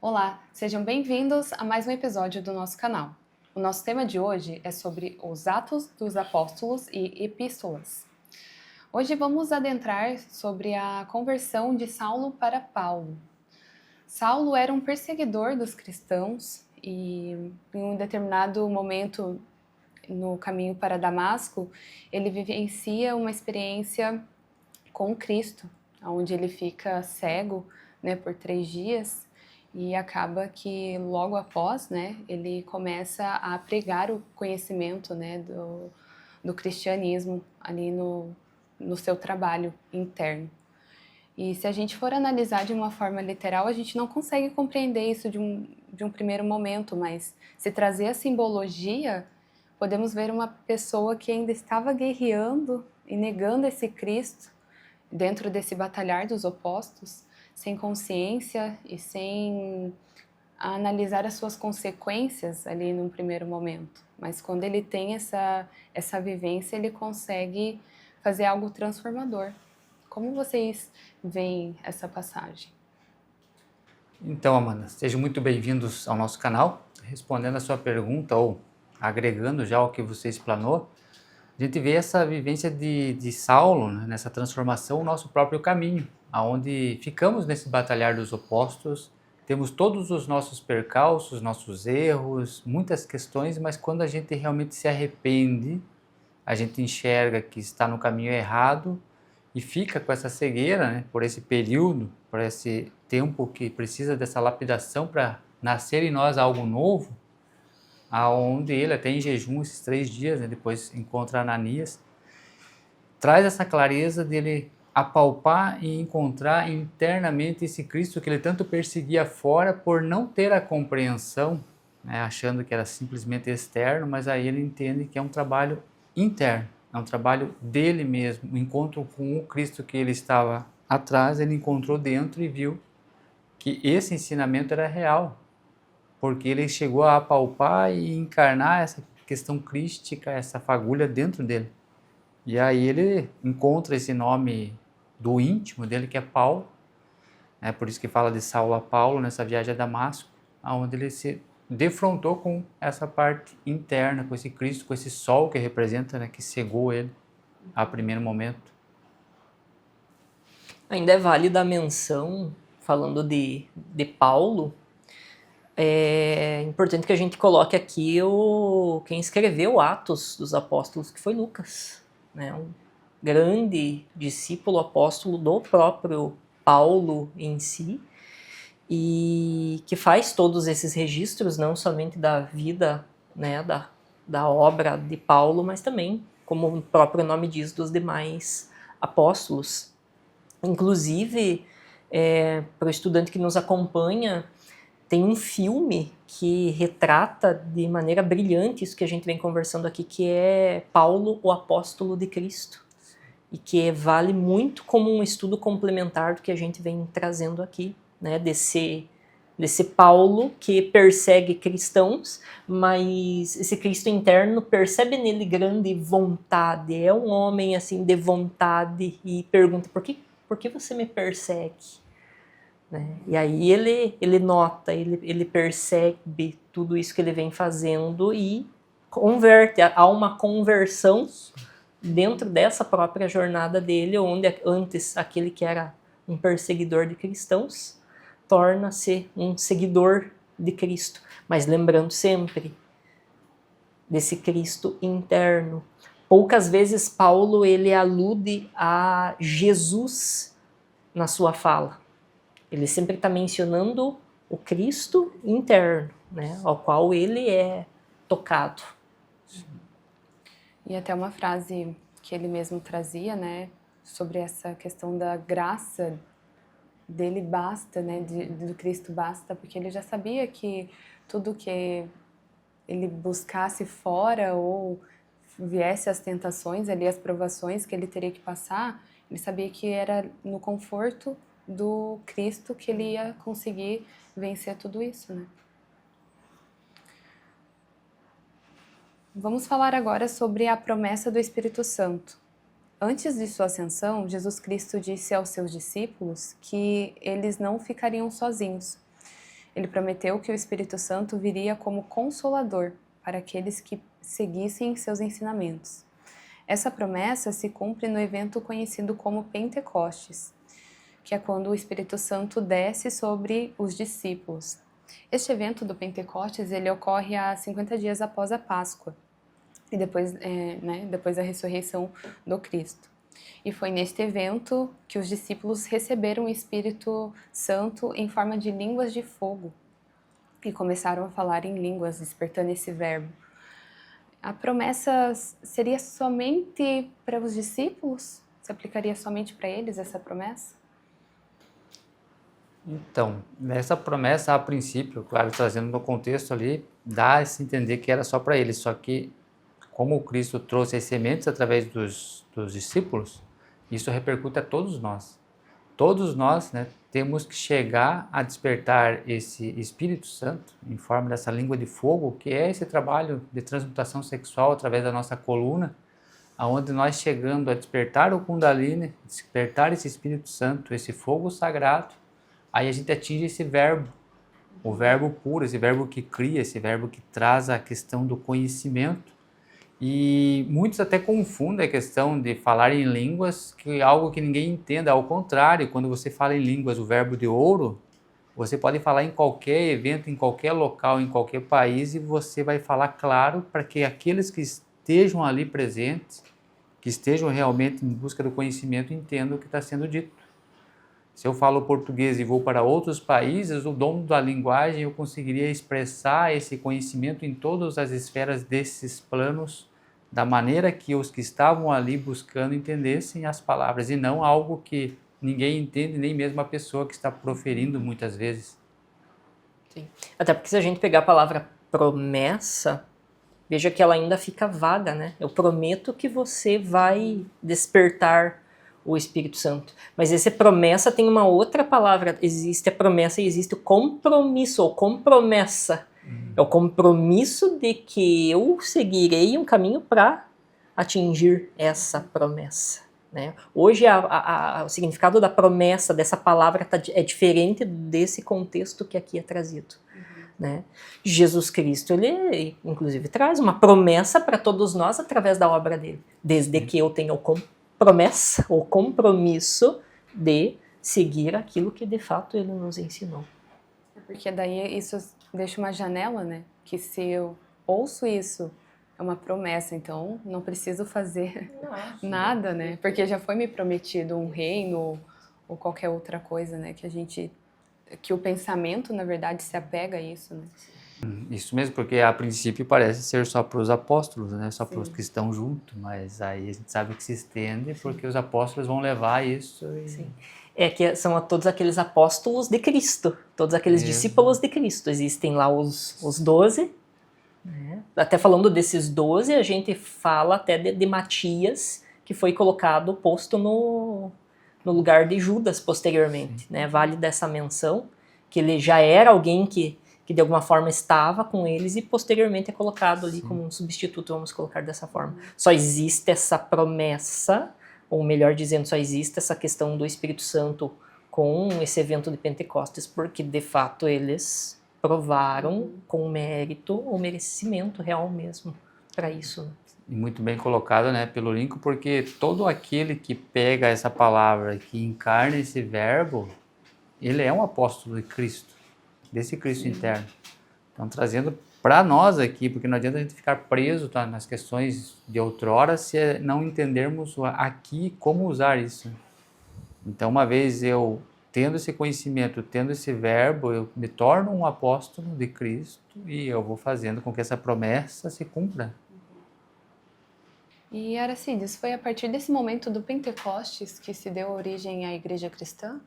Olá, sejam bem-vindos a mais um episódio do nosso canal. O nosso tema de hoje é sobre os Atos dos Apóstolos e Epístolas. Hoje vamos adentrar sobre a conversão de Saulo para Paulo. Saulo era um perseguidor dos cristãos e em um determinado momento no caminho para Damasco, ele vivencia uma experiência com Cristo, onde ele fica cego, por 3 dias e acaba que logo após, ele começa a pregar o conhecimento, do cristianismo ali no seu trabalho interno. E se a gente for analisar de uma forma literal, a gente não consegue compreender isso de um primeiro momento, mas se trazer a simbologia, podemos ver uma pessoa que ainda estava guerreando e negando esse Cristo dentro desse batalhar dos opostos, sem consciência e sem analisar as suas consequências ali num primeiro momento. Mas quando ele tem essa vivência, ele consegue fazer algo transformador. Como vocês veem essa passagem? Então, Amanda, sejam muito bem-vindos ao nosso canal. Respondendo a sua pergunta ou agregando já o que você explanou, a gente vê essa vivência de Saulo, né, nessa transformação, o nosso próprio caminho, aonde ficamos nesse batalhar dos opostos, temos todos os nossos percalços, nossos erros, muitas questões, mas quando a gente realmente se arrepende, a gente enxerga que está no caminho errado e fica com essa cegueira, né, por esse período, por esse tempo que precisa dessa lapidação para nascer em nós algo novo, aonde ele até em jejum esses 3 dias, né, depois encontra Ananias, traz essa clareza dele apalpar e encontrar internamente esse Cristo que ele tanto perseguia fora por não ter a compreensão, né, achando que era simplesmente externo, mas aí ele entende que é um trabalho interno, é um trabalho dele mesmo, o encontro com o Cristo que ele estava atrás, ele encontrou dentro e viu que esse ensinamento era real, porque ele chegou a apalpar e encarnar essa questão crística, essa fagulha dentro dele. E aí ele encontra esse nome do íntimo dele, que é Paulo, né? Por isso que fala de Saulo a Paulo, nessa viagem a Damasco, onde ele se defrontou com essa parte interna, com esse Cristo, com esse sol que representa, né, que cegou ele a primeiro momento. Ainda é válida a menção, falando de Paulo, é importante que a gente coloque aqui quem escreveu Atos dos Apóstolos, que foi Lucas, né? Um grande discípulo apóstolo do próprio Paulo em si, e que faz todos esses registros, não somente da vida, né, da obra de Paulo, mas também, como o próprio nome diz, dos demais apóstolos. Inclusive, para o estudante que nos acompanha, tem um filme que retrata de maneira brilhante isso que a gente vem conversando aqui, que é Paulo, o Apóstolo de Cristo. E que vale muito como um estudo complementar do que a gente vem trazendo aqui, né? Desse Paulo que persegue cristãos, mas esse Cristo interno percebe nele grande vontade, é um homem assim de vontade e pergunta, por que você me persegue? Né? E aí ele nota, ele percebe tudo isso que ele vem fazendo e converte, há uma conversão dentro dessa própria jornada dele, onde antes aquele que era um perseguidor de cristãos torna-se um seguidor de Cristo, mas lembrando sempre desse Cristo interno. Poucas vezes Paulo ele alude a Jesus na sua fala. Ele sempre está mencionando o Cristo interno, né, ao qual ele é tocado. E até uma frase que ele mesmo trazia, sobre essa questão da graça dele basta, do Cristo basta, porque ele já sabia que tudo que ele buscasse fora ou viesse as tentações ali, as provações que ele teria que passar, ele sabia que era no conforto do Cristo que ele ia conseguir vencer tudo isso, né? Vamos falar agora sobre a promessa do Espírito Santo. Antes de sua ascensão, Jesus Cristo disse aos seus discípulos que eles não ficariam sozinhos. Ele prometeu que o Espírito Santo viria como consolador para aqueles que seguissem seus ensinamentos. Essa promessa se cumpre no evento conhecido como Pentecostes, que é quando o Espírito Santo desce sobre os discípulos. Este evento do Pentecostes ele ocorre há 50 dias após a Páscoa, e depois da ressurreição do Cristo. E foi neste evento que os discípulos receberam o Espírito Santo em forma de línguas de fogo e começaram a falar em línguas, despertando esse verbo. A promessa seria somente para os discípulos? Se aplicaria somente para eles essa promessa? Então, nessa promessa, a princípio, claro, trazendo no contexto ali, dá a se entender que era só para eles, só que como Cristo trouxe as sementes através dos discípulos, isso repercute a todos nós. Todos nós, né, temos que chegar a despertar esse Espírito Santo em forma dessa língua de fogo, que é esse trabalho de transmutação sexual através da nossa coluna, aonde nós chegando a despertar o Kundalini, despertar esse Espírito Santo, esse fogo sagrado, aí a gente atinge esse verbo, o verbo puro, esse verbo que cria, esse verbo que traz a questão do conhecimento. E muitos até confundem a questão de falar em línguas, que é algo que ninguém entenda. Ao contrário, quando você fala em línguas, o verbo de ouro, você pode falar em qualquer evento, em qualquer local, em qualquer país, e você vai falar claro para que aqueles que estejam ali presentes, que estejam realmente em busca do conhecimento, entendam o que está sendo dito. Se eu falo português e vou para outros países, o dom da linguagem eu conseguiria expressar esse conhecimento em todas as esferas desses planos, da maneira que os que estavam ali buscando entendessem as palavras, e não algo que ninguém entende, nem mesmo a pessoa que está proferindo muitas vezes. Sim. Até porque se a gente pegar a palavra promessa, veja que ela ainda fica vaga, né? Eu prometo que você vai despertar o Espírito Santo. Mas essa promessa tem uma outra palavra. Existe a promessa e existe o compromisso, ou compromessa. É o compromisso de que eu seguirei um caminho para atingir essa promessa. Né? Hoje o significado da promessa, dessa palavra, é diferente desse contexto que aqui é trazido. Né? Jesus Cristo, ele inclusive traz uma promessa para todos nós através da obra dele. Desde que eu tenha promessa ou compromisso de seguir aquilo que de fato ele nos ensinou. Porque daí isso deixa uma janela, né? Que se eu ouço isso, é uma promessa, então não preciso fazer nada, né? Porque já foi me prometido um reino ou qualquer outra coisa, né? Que o pensamento, na verdade, se apega a isso, né? Isso mesmo, porque a princípio parece ser só para os apóstolos, né? Só para os que estão juntos, mas aí a gente sabe que se estende porque os apóstolos vão levar isso. Sim. É que são todos aqueles apóstolos de Cristo, todos aqueles discípulos de Cristo. Existem lá os 12, né? Até falando desses 12, a gente fala até de Matias, que foi posto no lugar de Judas posteriormente, né? Vale dessa menção, que ele já era alguém que de alguma forma estava com eles e posteriormente é colocado ali como um substituto, vamos colocar dessa forma. Só existe essa promessa, ou melhor dizendo, só existe essa questão do Espírito Santo com esse evento de Pentecostes, porque de fato eles provaram com mérito ou merecimento real mesmo para isso. Né? E muito bem colocado, né, pelo Lincoln, porque todo aquele que pega essa palavra, que encarna esse verbo, ele é um apóstolo de Cristo, desse Cristo interno. Então, trazendo para nós aqui, porque não adianta a gente ficar preso nas questões de outrora se não entendermos aqui como usar isso. Então, uma vez eu tendo esse conhecimento, tendo esse verbo, eu me torno um apóstolo de Cristo e eu vou fazendo com que essa promessa se cumpra. E Aracides, foi a partir desse momento do Pentecostes que se deu origem à igreja cristã?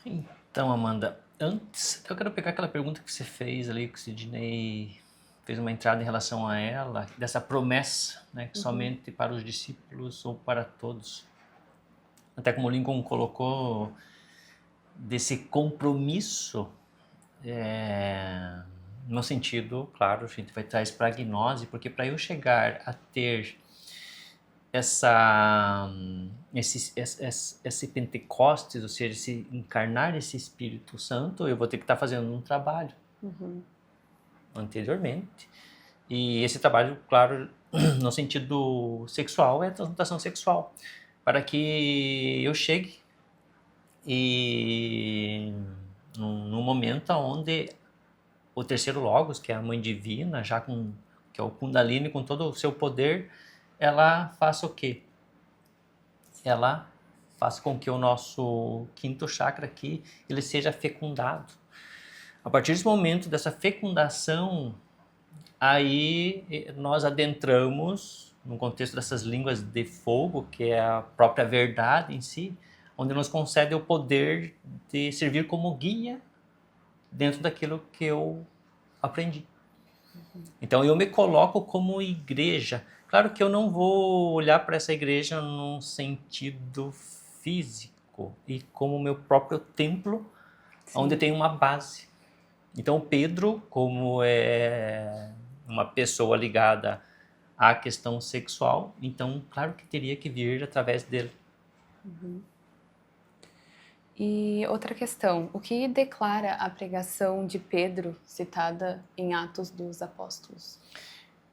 Então, Amanda, antes eu quero pegar aquela pergunta que você fez ali, que o Sidney fez uma entrada em relação a ela, dessa promessa, né, que somente para os discípulos ou para todos. Até como o Lincoln colocou, desse compromisso, no sentido, claro, a gente vai trazer para a gnose, porque para eu chegar a ter esse Pentecostes, ou seja, se encarnar esse Espírito Santo, eu vou ter que estar fazendo um trabalho anteriormente. E esse trabalho, claro, no sentido sexual, é a transmutação sexual, para que eu chegue e num momento onde o terceiro Logos, que é a Mãe Divina, que é o Kundalini com todo o seu poder, ela faça o quê? Ela faça com que o nosso quinto chakra aqui, ele seja fecundado. A partir desse momento dessa fecundação, aí nós adentramos no contexto dessas línguas de fogo, que é a própria verdade em si, onde nos concede o poder de servir como guia dentro daquilo que eu aprendi. Então eu me coloco como igreja. Claro que eu não vou olhar para essa igreja num sentido físico e como meu próprio templo, onde tem uma base. Então Pedro, como é uma pessoa ligada à questão sexual, então claro que teria que vir através dele. E outra questão, o que declara a pregação de Pedro citada em Atos dos Apóstolos?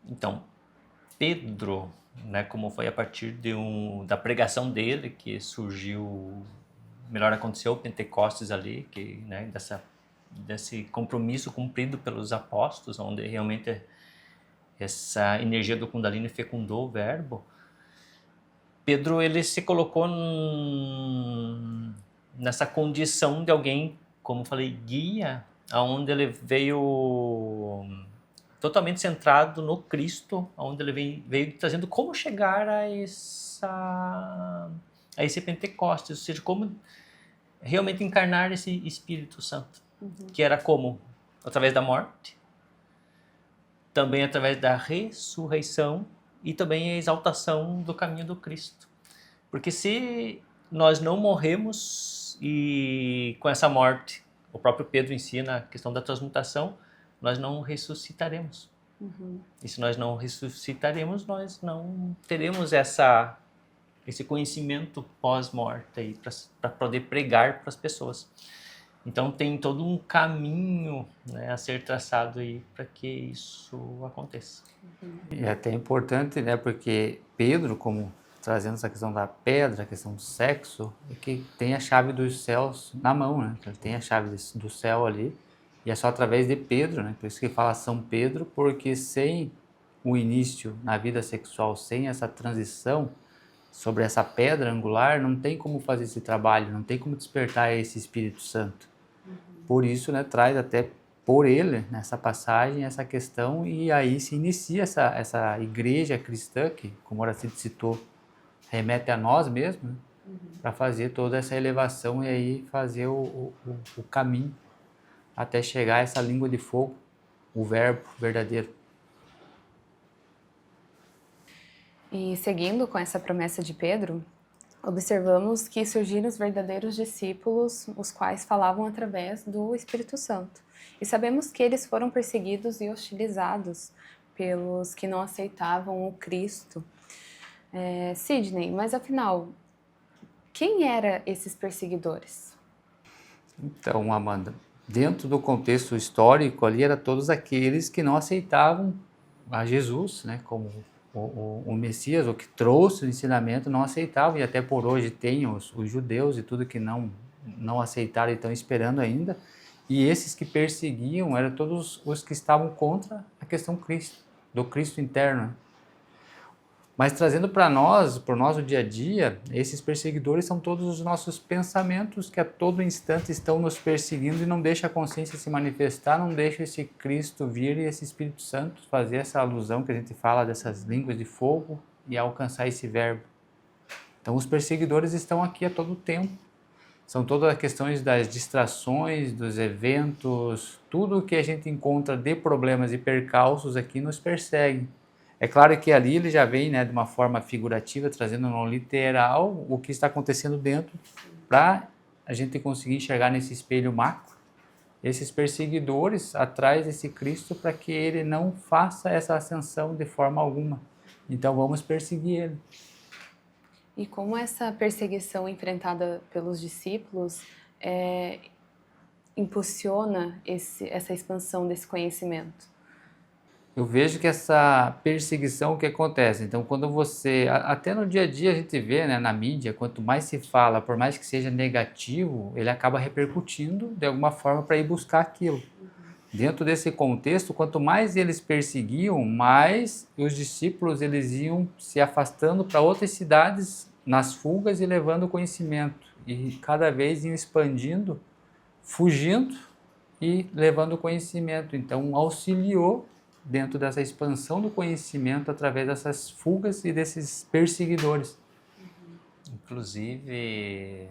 Então, Pedro, né, como foi a partir da pregação dele que surgiu, melhor aconteceu o Pentecostes ali, que, né, desse compromisso cumprido pelos apóstolos, onde realmente essa energia do Kundalini fecundou o verbo. Pedro, ele se colocou nessa condição de alguém, como falei, guia, aonde ele veio totalmente centrado no Cristo, onde ele veio trazendo como chegar a esse Pentecostes, ou seja, como realmente encarnar esse Espírito Santo, que era como? Através da morte, também através da ressurreição e também a exaltação do caminho do Cristo. Porque se nós não morremos e com essa morte, o próprio Pedro ensina a questão da transmutação, nós não ressuscitaremos. E se nós não ressuscitaremos, nós não teremos esse conhecimento pós-morte aí para poder pregar para as pessoas. Então tem todo um caminho, né, a ser traçado aí para que isso aconteça. E é até importante, né, porque Pedro, como trazendo essa questão da pedra, a questão do sexo, é que tem a chave dos céus na mão, né? Ele tem a chave do céu ali, e é só através de Pedro, né? Por isso que fala São Pedro, porque sem o início na vida sexual, sem essa transição sobre essa pedra angular, não tem como fazer esse trabalho, não tem como despertar esse Espírito Santo. Por isso, né, traz até por ele, nessa passagem, essa questão, e aí se inicia essa igreja cristã, que, como Horacito citou, remete a nós mesmos, né, para fazer toda essa elevação e aí fazer o caminho até chegar a essa língua de fogo, o verbo verdadeiro. E seguindo com essa promessa de Pedro, observamos que surgiram os verdadeiros discípulos, os quais falavam através do Espírito Santo. E sabemos que eles foram perseguidos e hostilizados pelos que não aceitavam o Cristo. Sidney, mas afinal, quem eram esses perseguidores? Então, Amanda, dentro do contexto histórico ali, eram todos aqueles que não aceitavam a Jesus, né, como o Messias, o que trouxe o ensinamento, não aceitavam, e até por hoje tem os judeus e tudo que não aceitaram e estão esperando ainda, e esses que perseguiam eram todos os que estavam contra a questão do Cristo interno, né? Mas trazendo para nós, por nosso dia a dia, esses perseguidores são todos os nossos pensamentos que a todo instante estão nos perseguindo e não deixa a consciência se manifestar, não deixa esse Cristo vir e esse Espírito Santo fazer essa alusão que a gente fala dessas línguas de fogo e alcançar esse verbo. Então os perseguidores estão aqui a todo tempo. São todas as questões das distrações, dos eventos, tudo que a gente encontra de problemas e percalços aqui nos persegue. É claro que ali ele já vem, né, de uma forma figurativa, trazendo no literal o que está acontecendo dentro, para a gente conseguir enxergar nesse espelho macro esses perseguidores atrás desse Cristo, para que ele não faça essa ascensão de forma alguma. Então vamos perseguir ele. E como essa perseguição enfrentada pelos discípulos impulsiona essa expansão desse conhecimento? Eu vejo que essa perseguição, o que acontece? Então, quando você, até no dia a dia a gente vê, né, na mídia, quanto mais se fala, por mais que seja negativo, ele acaba repercutindo de alguma forma para ir buscar aquilo. Dentro desse contexto, quanto mais eles perseguiam, mais os discípulos eles iam se afastando para outras cidades nas fugas e levando conhecimento. E cada vez iam expandindo, fugindo e levando conhecimento. Então, auxiliou dentro dessa expansão do conhecimento através dessas fugas e desses perseguidores. Inclusive,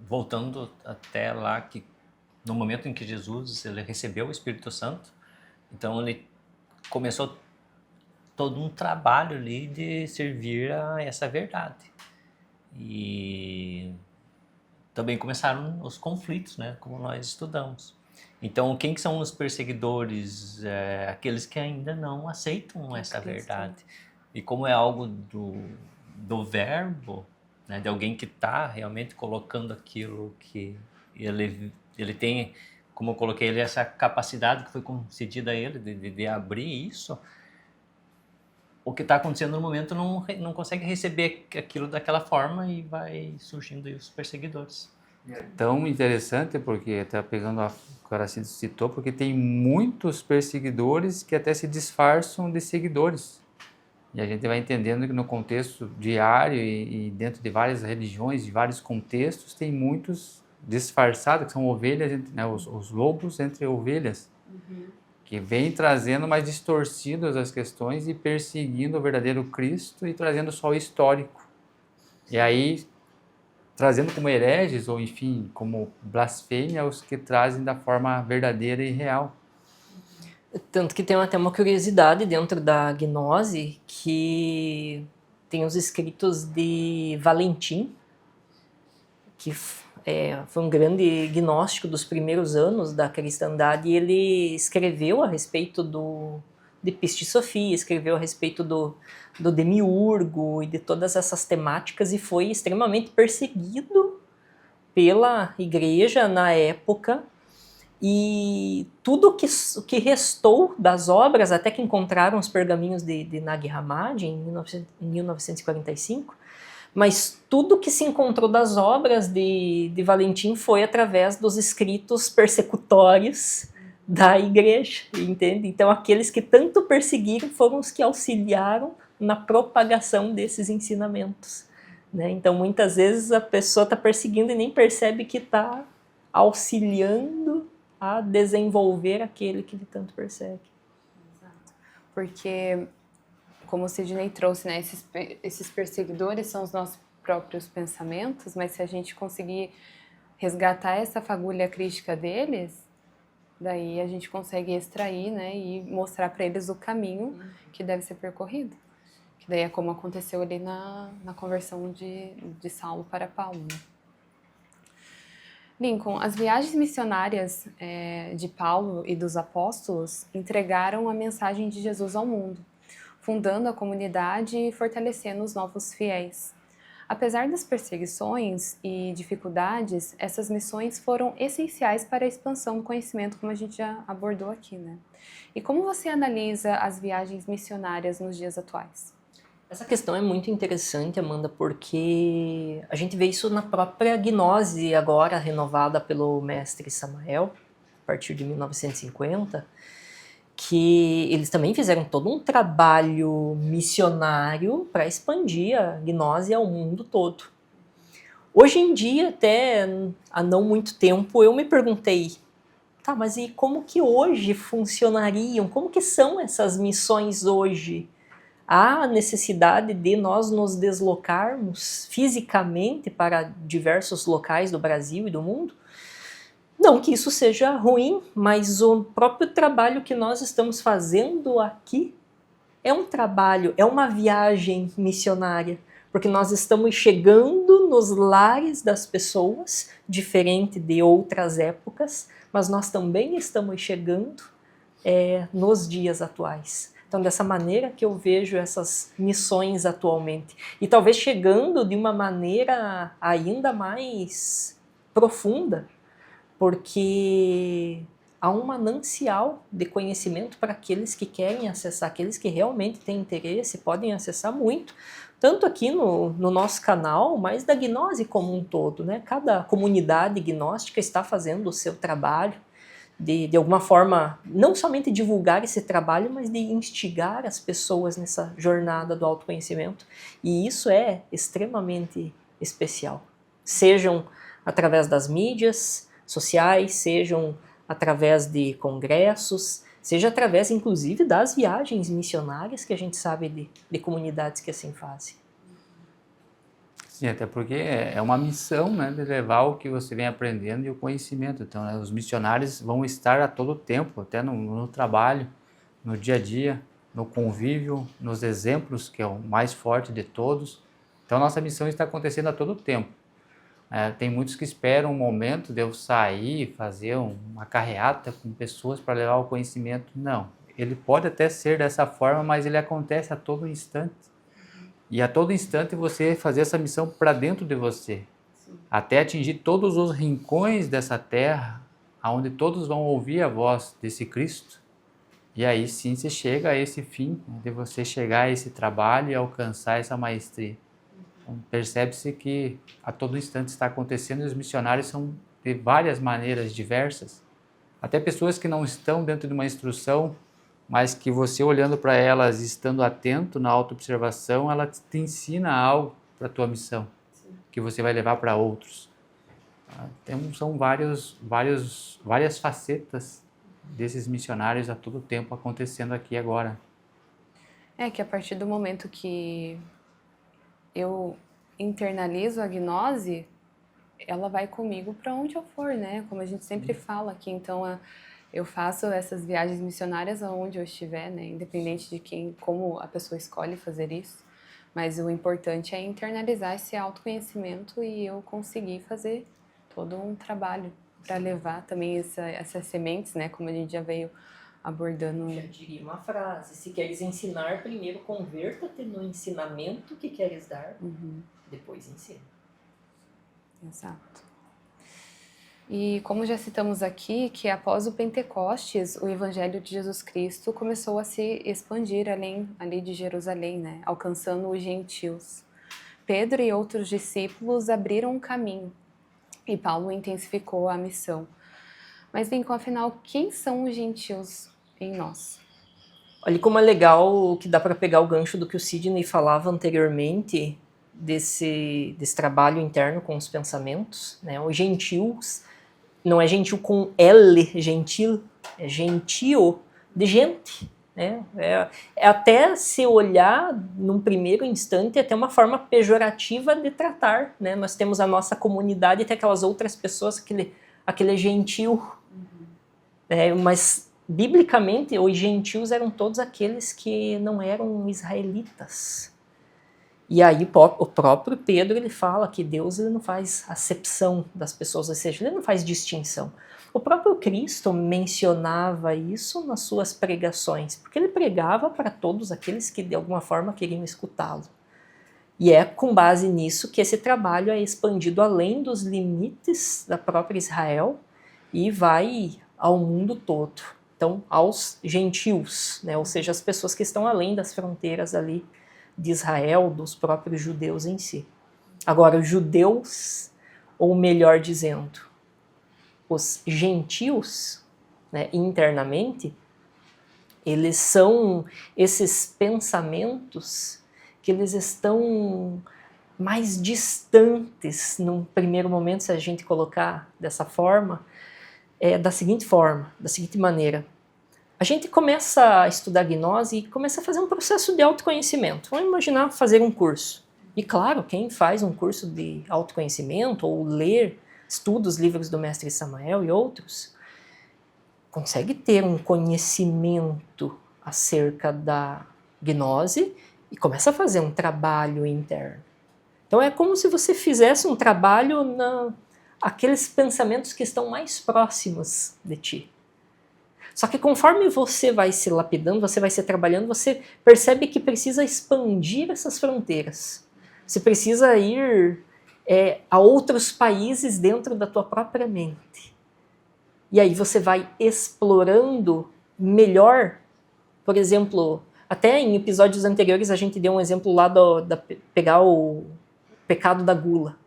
voltando até lá, que no momento em que Jesus ele recebeu o Espírito Santo, então ele começou todo um trabalho ali de servir a essa verdade. E também começaram os conflitos, né, como nós estudamos. Então, quem que são os perseguidores? Aqueles que ainda não aceitam essa verdade. E como é algo do verbo, né, de alguém que está realmente colocando aquilo que ele tem, como eu coloquei, ele essa capacidade que foi concedida a ele de abrir isso, o que está acontecendo no momento não consegue receber aquilo daquela forma e vai surgindo aí os perseguidores. É tão interessante porque, até pegando o que o Aracido citou, porque tem muitos perseguidores que até se disfarçam de seguidores. E a gente vai entendendo que no contexto diário e dentro de várias religiões, de vários contextos, tem muitos disfarçados, que são ovelhas, né, os lobos entre ovelhas, que vêm trazendo mais distorcidas as questões e perseguindo o verdadeiro Cristo e trazendo só o histórico. E aí, trazendo como hereges, ou enfim, como blasfêmia, os que trazem da forma verdadeira e real. Tanto que tem até uma curiosidade dentro da gnose, que tem os escritos de Valentim, que foi um grande gnóstico dos primeiros anos da cristandade, e ele escreveu a respeito de Piste Sofia, escreveu a respeito do demiurgo e de todas essas temáticas, e foi extremamente perseguido pela igreja na época, e tudo que restou das obras, até que encontraram os pergaminhos de Nag Hammadi em 1945, mas tudo que se encontrou das obras de Valentim foi através dos escritos persecutórios da igreja, entende? Então aqueles que tanto perseguiram foram os que auxiliaram na propagação desses ensinamentos, né? Então muitas vezes a pessoa está perseguindo e nem percebe que está auxiliando a desenvolver aquele que ele tanto persegue. Exato. Porque, como o Sidney trouxe, né, esses perseguidores são os nossos próprios pensamentos, mas se a gente conseguir resgatar essa fagulha crítica deles, daí a gente consegue extrair, né, e mostrar para eles o caminho que deve ser percorrido. Que daí é como aconteceu ali na conversão de Saulo para Paulo, né? Lincoln, as viagens missionárias de Paulo e dos apóstolos entregaram a mensagem de Jesus ao mundo, fundando a comunidade e fortalecendo os novos fiéis. Apesar das perseguições e dificuldades, essas missões foram essenciais para a expansão do conhecimento, como a gente já abordou aqui, né? E como você analisa as viagens missionárias nos dias atuais? Essa questão é muito interessante, Amanda, porque a gente vê isso na própria gnose agora renovada pelo mestre Samael, a partir de 1950, que eles também fizeram todo um trabalho missionário para expandir a gnose ao mundo todo. Hoje em dia, até há não muito tempo, eu me perguntei, tá, mas e como que hoje funcionariam? Como que são essas missões hoje? Há necessidade de nós nos deslocarmos fisicamente para diversos locais do Brasil e do mundo? Não que isso seja ruim, mas o próprio trabalho que nós estamos fazendo aqui é um trabalho, é uma viagem missionária, porque nós estamos chegando nos lares das pessoas, diferente de outras épocas, mas nós também estamos chegando nos dias atuais. Então, dessa maneira que eu vejo essas missões atualmente. E talvez chegando de uma maneira ainda mais profunda, porque há um manancial de conhecimento para aqueles que querem acessar, aqueles que realmente têm interesse, podem acessar muito, tanto aqui no nosso canal, mas da gnose como um todo, né? Cada comunidade gnóstica está fazendo o seu trabalho, de alguma forma, não somente divulgar esse trabalho, mas de instigar as pessoas nessa jornada do autoconhecimento. E isso é extremamente especial. Sejam através das mídias sociais, sejam através de congressos, seja através, inclusive, das viagens missionárias que a gente sabe de comunidades que assim fazem. Sim, até porque é uma missão, né, de levar o que você vem aprendendo e o conhecimento. Então, né, os missionários vão estar a todo tempo, até no trabalho, no dia a dia, no convívio, nos exemplos, que é o mais forte de todos. Então, nossa missão está acontecendo a todo tempo. Tem muitos que esperam um momento de eu sair, fazer uma carreata com pessoas para levar o conhecimento. Não, ele pode até ser dessa forma, mas ele acontece a todo instante. E a todo instante você fazer essa missão para dentro de você, até atingir todos os rincões dessa terra, onde todos vão ouvir a voz desse Cristo. E aí sim você chega a esse fim, de você chegar a esse trabalho e alcançar essa maestria. Então, percebe-se que a todo instante está acontecendo e os missionários são de várias maneiras diversas. Até pessoas que não estão dentro de uma instrução, mas que você olhando para elas, estando atento na autoobservação, ela te ensina algo para a tua missão, que você vai levar para outros. Então, são várias facetas desses missionários a todo tempo acontecendo aqui agora. É que a partir do momento que eu internalizo a gnose, ela vai comigo para onde eu for, né? Como a gente sempre fala aqui, então eu faço essas viagens missionárias aonde eu estiver, né? Independente de como a pessoa escolhe fazer isso. Mas o importante é internalizar esse autoconhecimento e eu conseguir fazer todo um trabalho para levar também essas sementes, né? Como a gente já veio abordando. Já diria uma frase: se queres ensinar, primeiro converta-te no ensinamento que queres dar, depois ensina. Exato. E como já citamos aqui, que após o Pentecostes, o Evangelho de Jesus Cristo começou a se expandir além ali de Jerusalém, né? Alcançando os gentios. Pedro e outros discípulos abriram um caminho e Paulo intensificou a missão. Mas, Lincoln, afinal, quem são os gentios em nós? Olha como é legal que dá para pegar o gancho do que o Sidney falava anteriormente, desse trabalho interno com os pensamentos, né? Os gentios não é gentil com L, gentil, é gentio, de gente. Né? É até se olhar, num primeiro instante, até uma forma pejorativa de tratar. Né? Nós temos a nossa comunidade e tem aquelas outras pessoas, aquele gentil. Mas, biblicamente, os gentios eram todos aqueles que não eram israelitas. E aí o próprio Pedro ele fala que Deus ele não faz acepção das pessoas, ou seja, ele não faz distinção. O próprio Cristo mencionava isso nas suas pregações, porque ele pregava para todos aqueles que de alguma forma queriam escutá-lo. E é com base nisso que esse trabalho é expandido além dos limites da própria Israel e vai ao mundo todo. Então, aos gentios, né? Ou seja, as pessoas que estão além das fronteiras ali de Israel, dos próprios judeus em si. Agora, os judeus, ou melhor dizendo, os gentios, né, internamente, eles são esses pensamentos que eles estão mais distantes, num primeiro momento, se a gente colocar dessa forma, da seguinte maneira. A gente começa a estudar gnose e começa a fazer um processo de autoconhecimento. Vamos imaginar fazer um curso. E claro, quem faz um curso de autoconhecimento ou estuda os livros do Mestre Samael e outros, consegue ter um conhecimento acerca da gnose e começa a fazer um trabalho interno. Então é como se você fizesse um trabalho aqueles pensamentos que estão mais próximos de ti. Só que conforme você vai se lapidando, você vai se trabalhando, você percebe que precisa expandir essas fronteiras. Você precisa ir a outros países dentro da tua própria mente. E aí você vai explorando melhor, por exemplo, até em episódios anteriores a gente deu um exemplo lá pegar o pecado da gula.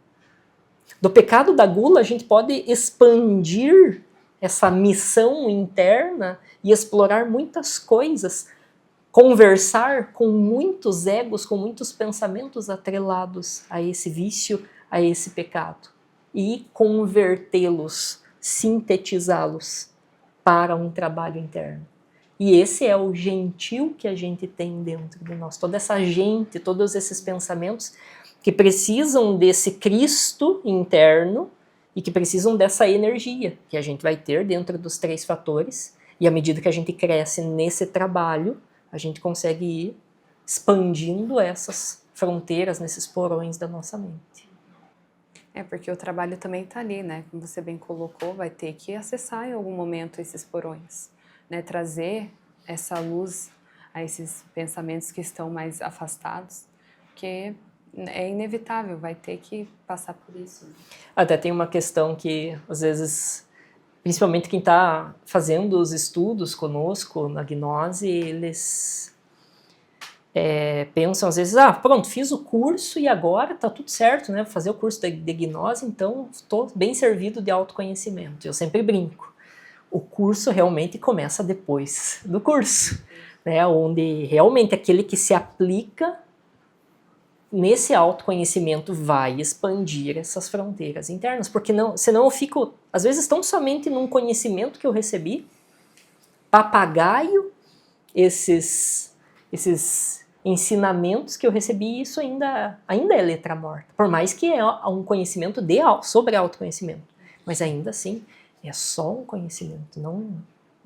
Do pecado da gula a gente pode expandir essa missão interna e explorar muitas coisas, conversar com muitos egos, com muitos pensamentos atrelados a esse vício, a esse pecado, e convertê-los, sintetizá-los para um trabalho interno. E esse é o gentil que a gente tem dentro de nós, toda essa gente, todos esses pensamentos que precisam desse Cristo interno e que precisam dessa energia que a gente vai ter dentro dos 3 fatores. E à medida que a gente cresce nesse trabalho, a gente consegue ir expandindo essas fronteiras nesses porões da nossa mente. Porque o trabalho também está ali, né? Como você bem colocou, vai ter que acessar em algum momento esses porões, né? Trazer essa luz a esses pensamentos que estão mais afastados, porque é inevitável, vai ter que passar por isso. Até tem uma questão que, às vezes, principalmente quem está fazendo os estudos conosco na gnose, eles pensam às vezes, pronto, fiz o curso e agora está tudo certo, né? Vou fazer o curso de gnose, então estou bem servido de autoconhecimento. Eu sempre brinco. O curso realmente começa depois do curso, né? Onde realmente aquele que se aplica nesse autoconhecimento vai expandir essas fronteiras internas, porque senão eu fico, às vezes, tão somente num conhecimento que eu recebi, papagaio esses ensinamentos que eu recebi, isso ainda é letra morta, por mais que é um conhecimento sobre autoconhecimento, mas ainda assim é só um conhecimento, não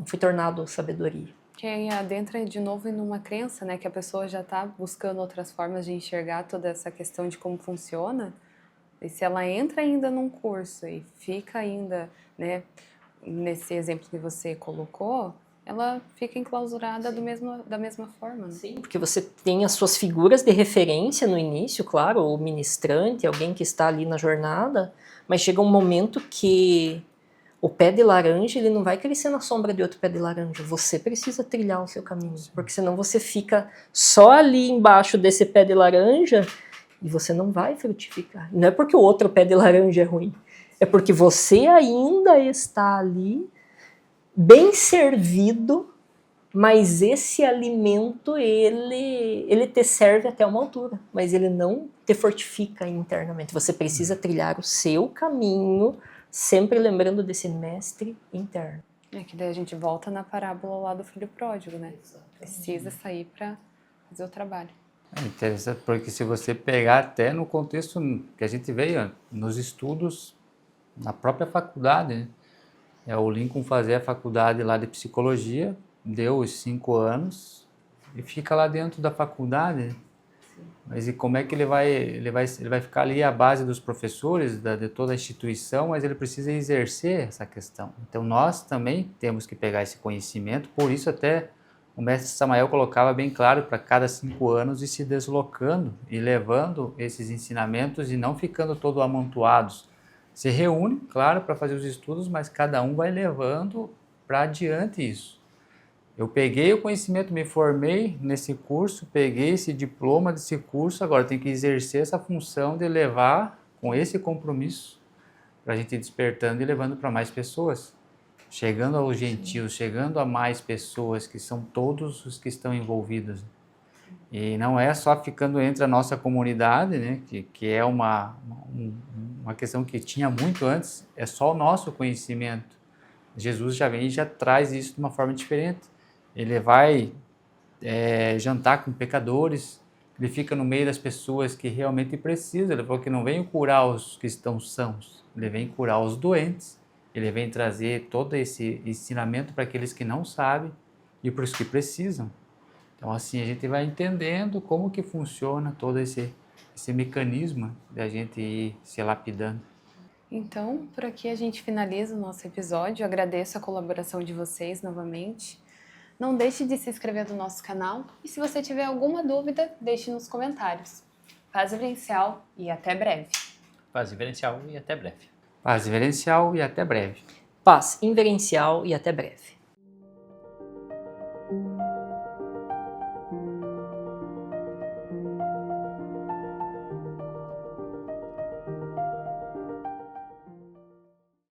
foi tornado sabedoria. Que aí adentra de novo em uma crença, né, que a pessoa já está buscando outras formas de enxergar toda essa questão de como funciona, e se ela entra ainda num curso e fica ainda, né, nesse exemplo que você colocou, ela fica enclausurada da mesma forma. Né? Sim, porque você tem as suas figuras de referência no início, claro, o ministrante, alguém que está ali na jornada, mas chega um momento que o pé de laranja, ele não vai crescer na sombra de outro pé de laranja. Você precisa trilhar o seu caminho, porque senão você fica só ali embaixo desse pé de laranja e você não vai frutificar. E não é porque o outro pé de laranja é ruim, é porque você ainda está ali bem servido, mas esse alimento, ele te serve até uma altura, mas ele não te fortifica internamente. Você precisa trilhar o seu caminho, sempre lembrando desse mestre interno. Que daí a gente volta na parábola lá do filho pródigo, né? Precisa sair para fazer o trabalho. É interessante, porque se você pegar até no contexto que a gente veio, nos estudos, na própria faculdade, né? O Lincoln fazer a faculdade lá de psicologia, deu os 5 anos e fica lá dentro da faculdade. Mas e como é que ele vai ficar ali à base dos professores, de toda a instituição, mas ele precisa exercer essa questão. Então nós também temos que pegar esse conhecimento, por isso até o mestre Samael colocava bem claro para cada 5 anos ir se deslocando e levando esses ensinamentos e não ficando todos amontoados. Se reúne, claro, para fazer os estudos, mas cada um vai levando para adiante isso. Eu peguei o conhecimento, me formei nesse curso, peguei esse diploma desse curso, agora tenho que exercer essa função de levar com esse compromisso para a gente ir despertando e levando para mais pessoas. Chegando aos gentios, chegando a mais pessoas, que são todos os que estão envolvidos. E não é só ficando entre a nossa comunidade, né, que é uma questão que tinha muito antes, é só o nosso conhecimento. Jesus já vem e já traz isso de uma forma diferente. Ele vai jantar com pecadores, ele fica no meio das pessoas que realmente precisam. Ele falou que não vem curar os que estão sãos, ele vem curar os doentes. Ele vem trazer todo esse ensinamento para aqueles que não sabem e para os que precisam. Então assim a gente vai entendendo como que funciona todo esse mecanismo de a gente ir se lapidando. Então, por aqui a gente finaliza o nosso episódio. Eu agradeço a colaboração de vocês novamente. Não deixe de se inscrever no nosso canal e se você tiver alguma dúvida, deixe nos comentários. Paz vivencial e até breve. Paz vivencial e até breve. Paz vivencial e até breve. Paz inverencial e até breve.